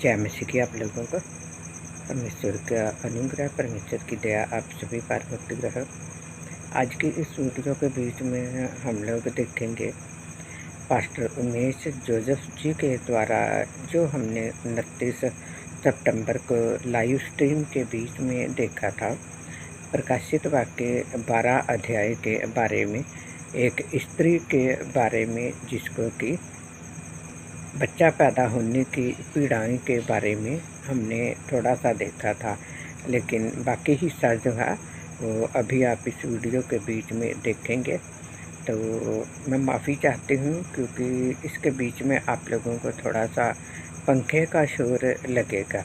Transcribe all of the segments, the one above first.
जय मसीह की आप लोगों को परमेश्वर का अनुग्रह, परमेश्वर की दया आप सभी पर भक्ति रहे। आज की इस वीडियो के बीच में हम लोग देखेंगे पास्टर उमेश जोसेफ जी के द्वारा जो हमने 29 सितंबर को लाइव स्ट्रीम के बीच में देखा था, प्रकाशित वाक्य 12 अध्याय के बारे में, एक स्त्री के बारे में जिसको कि बच्चा पैदा होने की पीड़ाएं के बारे में हमने थोड़ा सा देखा था, लेकिन बाकी हिस्सा जो है वो अभी आप इस वीडियो के बीच में देखेंगे। तो मैं माफ़ी चाहती हूँ क्योंकि इसके बीच में आप लोगों को थोड़ा सा पंखे का शोर लगेगा,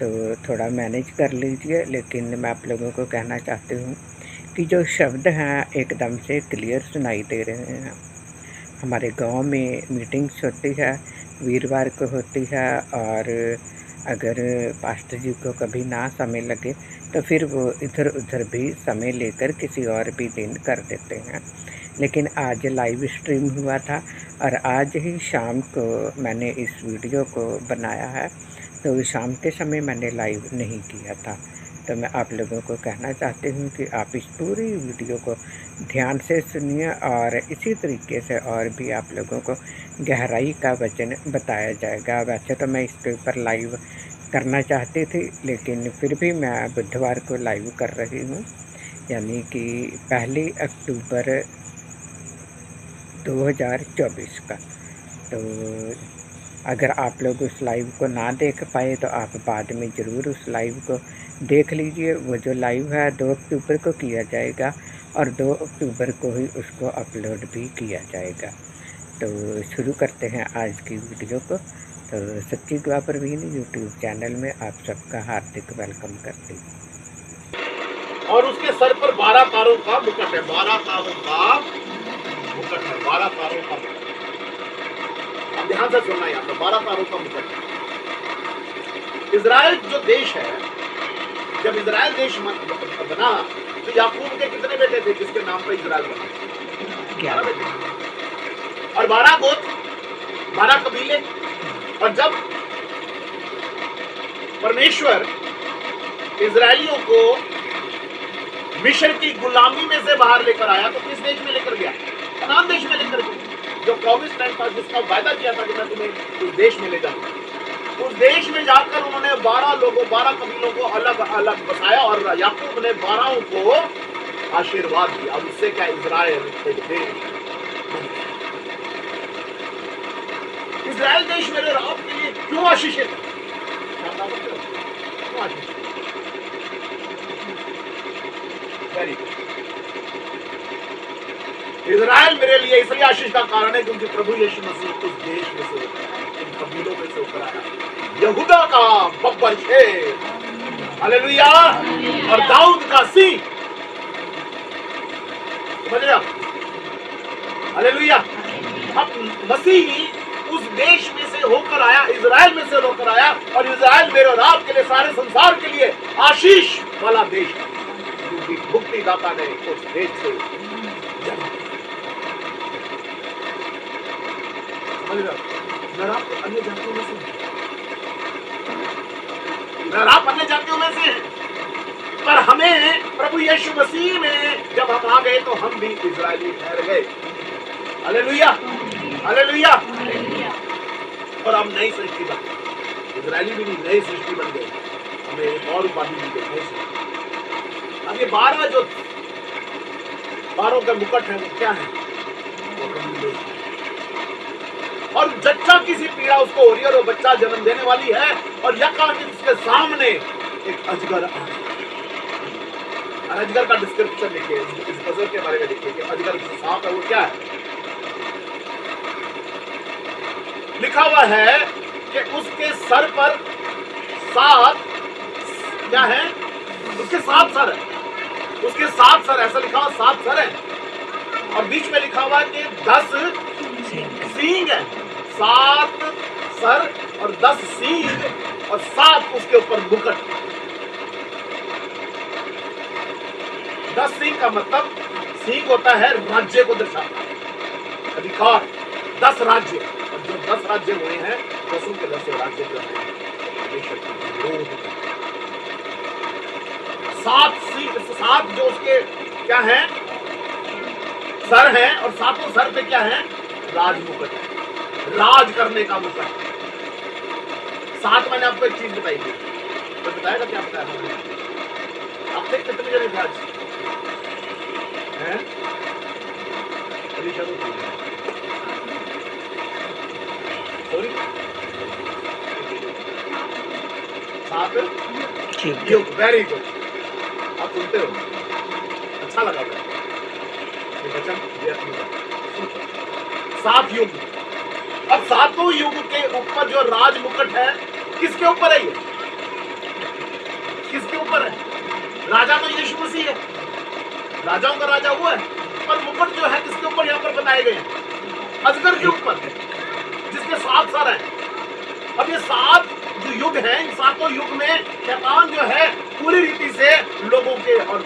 तो थोड़ा मैनेज कर लीजिए। लेकिन मैं आप लोगों को कहना चाहती हूँ कि जो शब्द हैं एकदम से क्लियर सुनाई दे रहे हैं। हमारे गांव में मीटिंग्स होती है, वीरवार को होती है, और अगर पास्टर जी को कभी ना समय लगे तो फिर वो इधर उधर भी समय लेकर किसी और भी दिन कर देते हैं। लेकिन आज लाइव स्ट्रीम हुआ था और आज ही शाम को मैंने इस वीडियो को बनाया है, तो शाम के समय मैंने लाइव नहीं किया था। तो मैं आप लोगों को कहना चाहती हूँ कि आप इस पूरी वीडियो को ध्यान से सुनिए और इसी तरीके से और भी आप लोगों को गहराई का वचन बताया जाएगा। वैसे तो मैं इसके ऊपर लाइव करना चाहती थी, लेकिन फिर भी मैं बुधवार को लाइव कर रही हूँ, यानी कि 1 अक्टूबर 2024 का। तो अगर आप लोग उस लाइव को ना देख पाए तो आप बाद में ज़रूर उस लाइव को देख लीजिए। वो जो लाइव है 2 अक्टूबर को किया जाएगा और 2 अक्टूबर को ही उसको अपलोड भी किया जाएगा। तो शुरू करते हैं आज की वीडियो को। तो सच्ची दुआ प्रवीण यूट्यूब चैनल में आप सबका हार्दिक वेलकम करती हूँ। और उसके सर पर 12 तारों का मुकुट है। 12 तारों का मुकुट है। 12 तारों का मुकुट। अब ध्यान से सुनना यहाँ पर, 12 तारों का मुकुट है। इजराइल जो देश है, जब इजराइल देश बना तो याकूब के कितने बेटे थे जिसके नाम पर इजराइल बना? 11 बेटे और 12 गोत्र, 12 कबीले। और जब परमेश्वर इजरायलियों को मिस्र की गुलामी में से बाहर लेकर आया तो किस देश में लेकर गया? कनान देश में लेकर गया। जो प्रॉमिस लैंड था, जिसका वायदा किया था कि मैं तुम्हें उस देश में ले जाऊंगा। उस देश में जाकर उन्होंने 12 लोगों, 12 कबीलों को अलग अलग बसाया और याकूब ने 12 को आशीर्वाद दिया। अब उससे क्या इजराइल एक देश। इजराइल देश मेरे राब के लिए क्यों आशीषित है? क्यों आशीषित? Very good. इजराइल मेरे लिए इसलिए आशीष का कारण है क्योंकि प्रभु यीशु मसीह उस देश में से इन कबीलों में से ऊपर आया। यहूदा का बब्बर शेर, हालेलुया, और दाऊद का सिंह, समझ रहे आप? हालेलुया। अब मसीह उस देश में से होकर आया, इजराइल में से होकर आया, और इजराइल मेरे और आपके लिए, सारे संसार के लिए आशीष वाला देश है, क्योंकि मुक्तिदाता ने उस देश से जन्म। समझ रहे हो? आप अन्य जातियों में से हैं, आप अन्य जातियों में से हैं, पर हमें प्रभु यीशु मसीह में जब हम आ गए तो हम भी इजरायली ठहर गए। Hallelujah, hallelujah. और हम नई सृष्टि बन गए। इजरायली भी नहीं, नई सृष्टि बन गए। हमें एक और उपाधि मिल गई, नई सृष्टि। अब ये 12 जो 12 का मुकुट है वो क्या है? और जच्चा किसी पीड़ा उसको हो रही है और वो बच्चा जन्म देने वाली है, और यकान उसके सामने एक अजगर आ रहा है। अजगर का डिस्क्रिप्शन लिखिए, इस गजल के बारे में लिखिए कि अजगर सांप है, वो क्या है? लिखा हुआ है कि उसके सर पर 7 क्या है? उसके 7 सर है। उसके 7 सर, ऐसा लिखा हुआ 7 सर है, और बीच में लिखा हुआ है कि 10 सींग है। 7 सर और 10 सींग और 7 उसके ऊपर मुकुट। 10 सींग का मतलब, सींग होता है राज्य को दर्शाता है, अधिकार। 10 राज्य, और जो 10 राज्य हुए हैं, 10 के 10 राज्य जो हैं सात जो उसके क्या है, सर है, और सातों सर पे क्या है, राज मुकुट है, राज करने का मुकुट। सात मैंने आपको एक चीज बताई थी, तो बताएगा क्या बताया मैंने आपसे? कितने जने थे आज हैं? सॉरी, सात युग। वेरी गुड, आप सुनते हो, अच्छा लगा मुझे ये वचन दिया तुमने। सात युग। अब सातों युग के ऊपर जो राज मुकुट है, किसके ऊपर है ये? किसके ऊपर है? राजा तो यीशु मसीह है, राजाओं का राजा वो है, पर मुकुट जो है किसके ऊपर यहाँ पर बनाए गए हैं? अजगर के ऊपर, जिसके सात सर हैं। अब ये सात जो युग हैं, इन सातों युग में शैतान जो है पूरी रीति से लोगों के और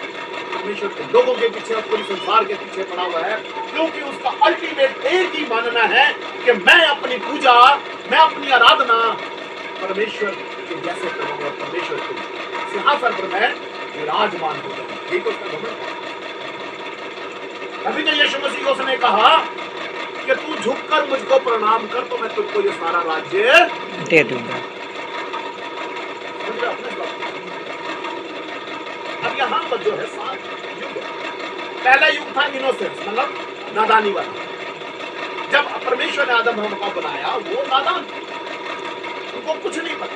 परमेश्वर के लोगों के पीछे और पूरी संसार के पीछे पड़ा हुआ है, क्योंकि उसका अल्टीमेट एक ही मानना है कि मैं अपनी पूजा, मैं अपनी आराधना परमेश्वर के जैसे करूंगा, परमेश्वर के सिंहासन पर मैं विराजमान हो जाऊंगा। ये तो उसका घमंड है। अभी तो यीशु मसीह को उसने कहा कि तू झुककर मुझको प्रणाम कर तो मैं तुझको ये सारा राज्य दे दूंगा। अब यहाँ पर जो है सात युग है। पहला युग था इनोसेंस, मतलब नादानी वाला। जब परमेश्वर ने आदम हवा को बनाया, वो नादान, उनको कुछ नहीं पता,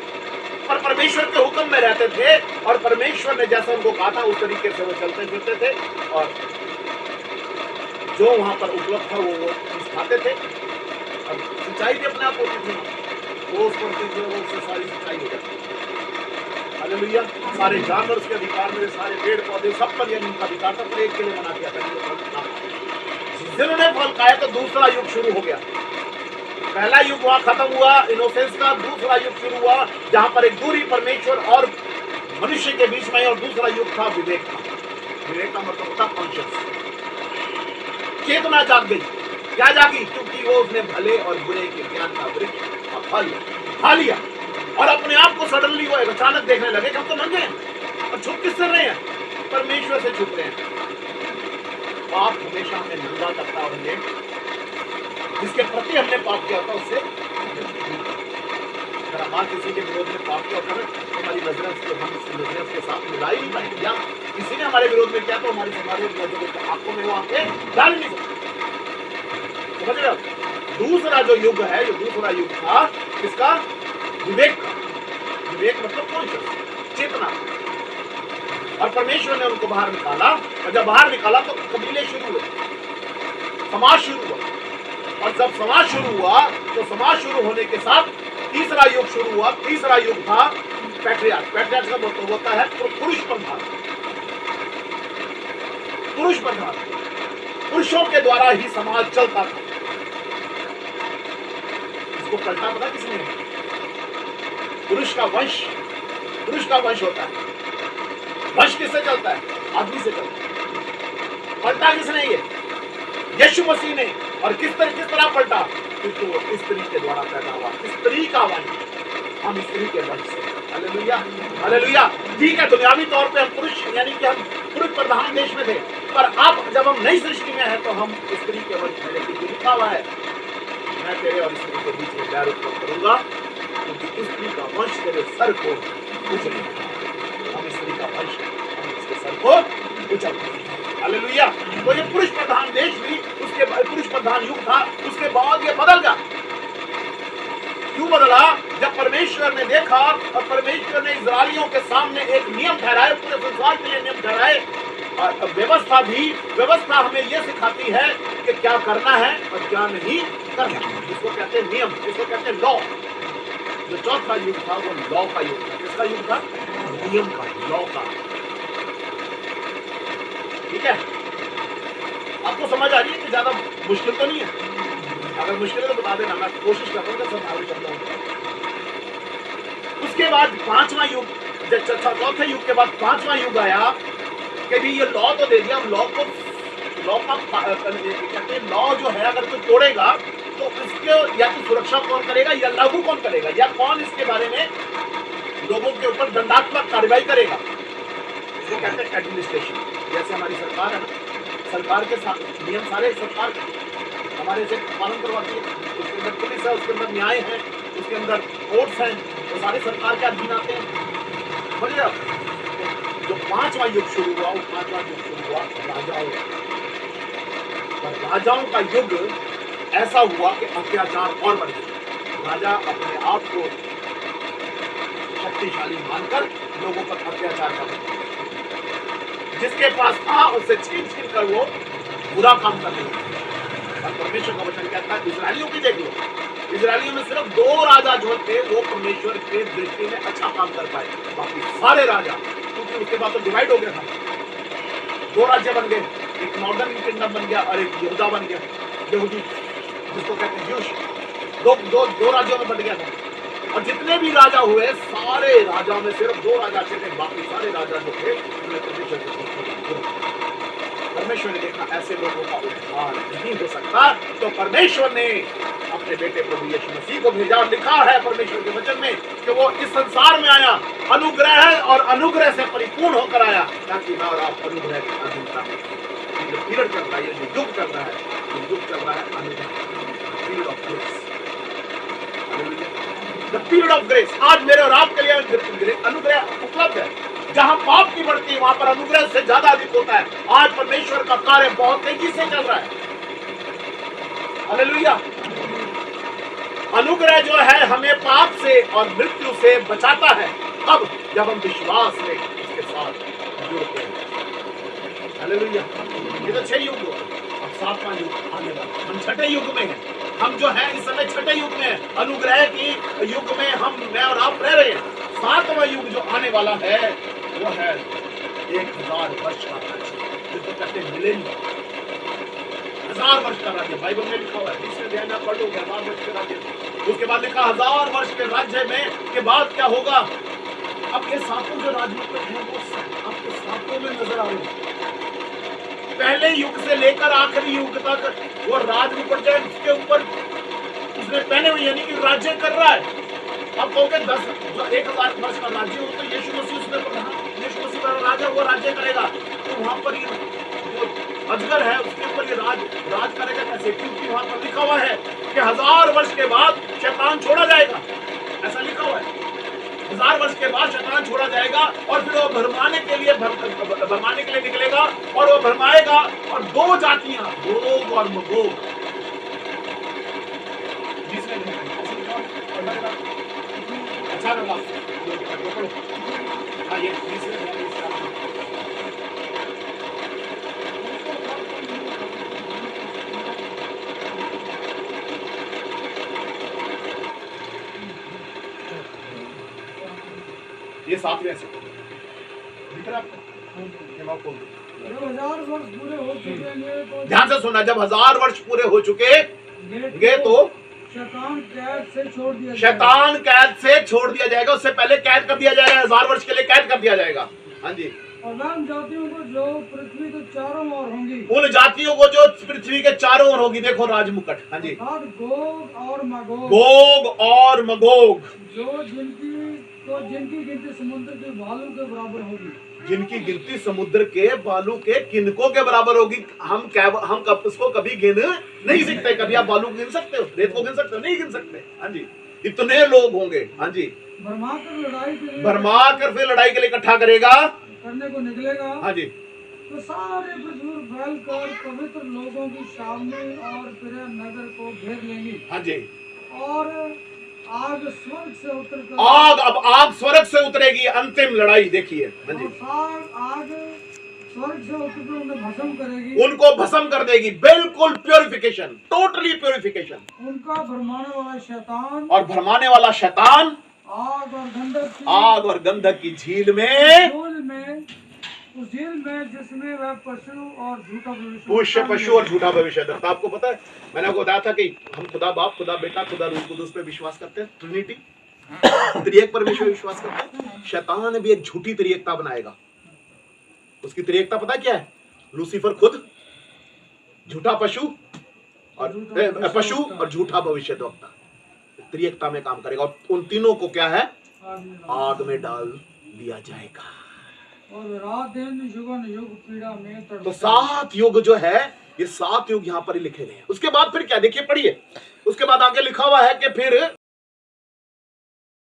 पर परमेश्वर के हुक्म में रहते थे, और परमेश्वर ने जैसा उनको कहा था उस तरीके से वो चलते फिरते थे, और जो वहां पर उपलब्ध था वो चीज खाते थे। और सिंचाई भी अपने आप होती थी, वो उस पर उससे सारी सिंचाई हो जाती। हालेलुया। सारे जानवर उसके अधिकार में, सारे पेड़ पौधे सब पर यह उनका अधिकार था, पर एक के लिए मना किया था। जिन्होंने फल खाया तो दूसरा युग शुरू हो गया। पहला युग वहां खत्म हुआ इनोसेंस का, दूसरा युग शुरू हुआ जहां पर एक दूरी परमेश्वर और मनुष्य के बीच में, और दूसरा युग था विवेक का। विवेक का मतलब था कॉन्शियस, चेतना जाग गई। क्या जागी? क्योंकि वो उसने भले और बुरे के ज्ञान का वृक्ष खा लिया, और अपने आप को सडनली वो अचानक देखने लगे कि हम तो नंगे हैं, और छुप किससे रहे हैं? परमेश्वर से छुप रहे हैं। पाप हमेशा हमें नंगा करता, और हमें जिसके प्रति हमने पाप किया था उससे, अगर हमारे किसी के विरोध में पाप किया होता है, हमारी नजरें हम उसके साथ मिला ही नहीं पाएंगे, या किसी ने हमारे विरोध में किया तो हमारी आंखों में वो आंखें डाल नहीं सकते। समझ रहे हो? दूसरा जो युग है, जो दूसरा युग था इसका विवेक का। विवेक मतलब कॉन्शियस, चेतना। और परमेश्वर ने उनको बाहर निकाला, और जब बाहर निकाला तो कबीले शुरू हुए, समाज शुरू हुआ, और जब समाज शुरू हुआ तो समाज शुरू होने के साथ तीसरा युग शुरू हुआ। तीसरा युग था पैट्रियार्क। पैट्रियार्क का मतलब होता है पुरुष प्रधान। पुरुष प्रधान, पुरुषों के द्वारा ही समाज चलता था। इसको पलटा पता किसने? पुरुष का वंश होता है। वंश किससे चलता है? आदमी से चलता है। पलटा किसने? ये यीशु मसीह ने। और किस तरह पलटा? क्योंकि वो स्त्री के द्वारा पैदा हुआ, स्त्री का वंश, हम स्त्री के वंश से। Hallelujah, hallelujah. ठीक है, दुनियावी तौर पे हम पुरुष, यानी कि हम पुरुष प्रधान देश में थे, पर अब जब हम नई सृष्टि में हैं तो हम स्त्री के वंश में। लेकिन लिखा हुआ है, मैं तेरे और स्त्री के बीच में बैर उत्पन्न करूंगा, क्योंकि स्त्री का वंश तेरे सर को उछलेगा। हम स्त्री का वंश, हम इसके सर को उछलेंगे। हालेलुया। तो ये पुरुष प्रधान देश भी, उसके पुरुष प्रधान युग था, उसके बाद ये बदल गया। क्यों बदला? जब परमेश्वर ने देखा, और परमेश्वर ने इस्राएलियों के सामने एक नियम ठहराए, पूरे संसार के लिए नियम ठहराए, और व्यवस्था भी। व्यवस्था हमें यह सिखाती है कि क्या करना है और क्या नहीं करना। इसको कहते हैं नियम, इसको कहते हैं लॉ। जो चौथा युग था वो लॉ का युग था। किसका युग था? नियम का, लॉ का। ठीक है, आपको समझ आ रही है कि ज्यादा मुश्किल तो नहीं है? अगर मुश्किल है तो बता देना, मैं कोशिश करूंगा सब आगे चलता हूँ। उसके बाद पांचवा युग, चौथे युग के बाद पांचवा युग आया कि भी ये लॉ तो दे दिया। लॉ का कहते हैं, लॉ जो है अगर कोई तोड़ेगा तो इसके या तो सुरक्षा कौन करेगा, या लागू कौन करेगा, या कौन इसके बारे में लोगों के ऊपर दंडात्मक कार्रवाई करेगा। इसको कहते हैं एडमिनिस्ट्रेशन। जैसे हमारी सरकार है ना, सरकार के नियम सारे सरकार हमारे से पालन करवाती है। उसके अंदर पुलिस है, उसके अंदर न्याय है, उसके अंदर कोर्ट्स हैं, वो सारे सरकार के अधीन आते हैं। समझ रहे आप? जो 5वां युग शुरू हुआ, वो 5वां युग शुरू हुआ राजाओं पर। राजाओं का युग ऐसा हुआ कि अत्याचार और बढ़ गया। राजा अपने आप को शक्तिशाली मानकर लोगों पर अत्याचार कर रहे, जिसके पास था उससे छीन छीन कर वो बुरा काम कर रहे। और परमेश्वर का वचन कहता है, इजरायलियों की देख लो, इजरायलियों में सिर्फ 2 राजा जो थे वो परमेश्वर के दृष्टि में अच्छा काम कर पाए। बाकी सारे राजा, क्योंकि उसके बाद तो डिवाइड हो गया था, 2 राज्य बन गए, एक नॉर्दर्न किंगडम बन गया और एक यहूदा बन गया, यहूदी जिसको कहते हैं ज्यूश। दो राज्यों में बट गया था। और जितने भी राजा हुए, सारे राजाओं में सिर्फ 2 राजा अच्छे थे, बाकी सारे राजा जो थे परमेश्वर ने देखा ऐसे लोगों का उद्धार नहीं हो सकता, तो परमेश्वर ने अपने बेटे प्रभु यीशु मसीह को भेजा। और लिखा है परमेश्वर के वचन में कि वो इस संसार में आया, अनुग्रह और अनुग्रह से परिपूर्ण होकर आया, ताकि मैं और आप अनुग्रह की अधीनता में। जो पीरियड चल रहा है, जो युग चल रहा है, ये युग चल रहा है अनुग्रह, period of grace. The period of grace. आज मेरे और आपके लिए अनुग्रह उपलब्ध है। जहां पाप की बढ़ती है, वहां पर अनुग्रह से ज्यादा अधिक होता है। आज परमेश्वर का कार्य बहुत तेजी से चल रहा है। हालेलुया। अनुग्रह जो है हमें पाप से और मृत्यु से बचाता है, अब जब हम विश्वास में उसके साथ जुड़ते हैं। हालेलुया। ये तो 6 युग हुआ, अब 7वां युग आने वाला। हम 6ठे युग में हैं। हम जो है इस समय 6ठे युग में हैं। अनुग्रह की युग में मैं और आप रह रहे हैं। 7वां युग जो आने वाला है वो है 1000 वर्ष का राज्य, जिसको कहते हैं मिलेनियम। 1000 वर्ष का राज्य बाइबल में लिखा हुआ है। इसमें ध्यान आप पढ़ोगे 1000 वर्ष के राज्य। उसके बाद लिखा 1000 वर्ष के राज्य में के बाद क्या होगा। अब ये 7 जो राजमुकुट हैं वो आपके 7 में नजर आ रहे हैं। पहले युग से लेकर आखिरी युग तक वो राजमुकुट जो है उसके ऊपर उसने पहने हुए, यानी कि राज्य कर रहा है। अब कहोगे 1000 वर्ष का राज्य हो तो यीशु मसीह उसमें यीशु मसीह का राजा वो राज्य करेगा, तो वहां पर ये जो अजगर है उसके ऊपर ये राज करेगा कैसे? क्योंकि वहां पर लिखा हुआ है कि 1000 वर्ष के बाद शैतान छोड़ा जाएगा। ऐसा लिखा हुआ है, 1000 वर्ष के बाद शैतान छोड़ा जाएगा और फिर वो भरमाने के लिए निकलेगा और वो भरमाएगा। और 2 जातियां, गोग और मगोग, जिसमें अच्छा लगा ये 7वें से दिख रहा आपको? जब 1000 वर्ष पूरे हो चुके तो ध्यान से सुनना, जब 1000 वर्ष पूरे हो चुके तो शैतान कैद से छोड़ दिया जाएगा। उससे पहले कैद कर दिया जाएगा, 1000 वर्ष के लिए कैद कर दिया जाएगा। हाँ जी। और उन जातियों को जो पृथ्वी के चारों ओर होंगी, उन जातियों को जो पृथ्वी के चारों ओर होगी। देखो राजमुकुट। हाँ जी। गोग और मगोग, गोग और मगोग, जो जिनकी गिनती समुद्र के बालू के बराबर होगी। जिनकी गिनती समुद्र के बालू के किनकों के बराबर होगी। हम इसको कभी गिन नहीं सकते। कभी आप बालू गिन सकते हो? रेत को गिन सकते हो? नहीं गिन सकते। हाँ जी। इतने लोग होंगे। हाँ जी। भरमा कर फिर लड़ाई के लिए इकट्ठा करने को निकलेगा। हाँ जी। तो सारे पृथ्वी फैल कर पवित्र लोगों की सामने और फिर नगर को घेर लेंगी। हाँ जी। और आग स्वर्ग से उतरकर आग स्वर्ग से उतरेगी। अंतिम लड़ाई देखिए। हाँ जी। आग स्वर्ग से उतरकर उन्हें भस्म करेगी, उनको भस्म कर देगी। बिल्कुल प्योरिफिकेशन, टोटली प्योरिफिकेशन। उनका भरमाने वाला शैतान आग और गंधक की झील में उस झील में जिसमें वह पशु और झूठा भविष्य दर्ता। आपको पता है, मैंने आपको बताया था कि हम खुदा बाप, खुदा बेटा, खुदा रूह कुदूस पे विश्वास करते हैं, ट्रिनिटी, त्रिएक परमेश्वर विश्वास करते हैं। शैतान भी एक झूठी त्रिएकता बनाएगा। उसकी त्रिएकता पता क्या है? लूसीफर खुद, झूठा पशु और झूठा भविष्यद्वक्ता त्रिएकता में काम करेगा। और उन तीनों को क्या है? आग में डाल दिया जाएगा। और रात दिन युगन युग पीड़ा में तड़पते। तो 7 युग जो है, ये 7 युग यहाँ पर ही लिखे गए हैं। उसके बाद फिर क्या, देखिए पढ़िए, उसके बाद आगे लिखा हुआ है कि फिर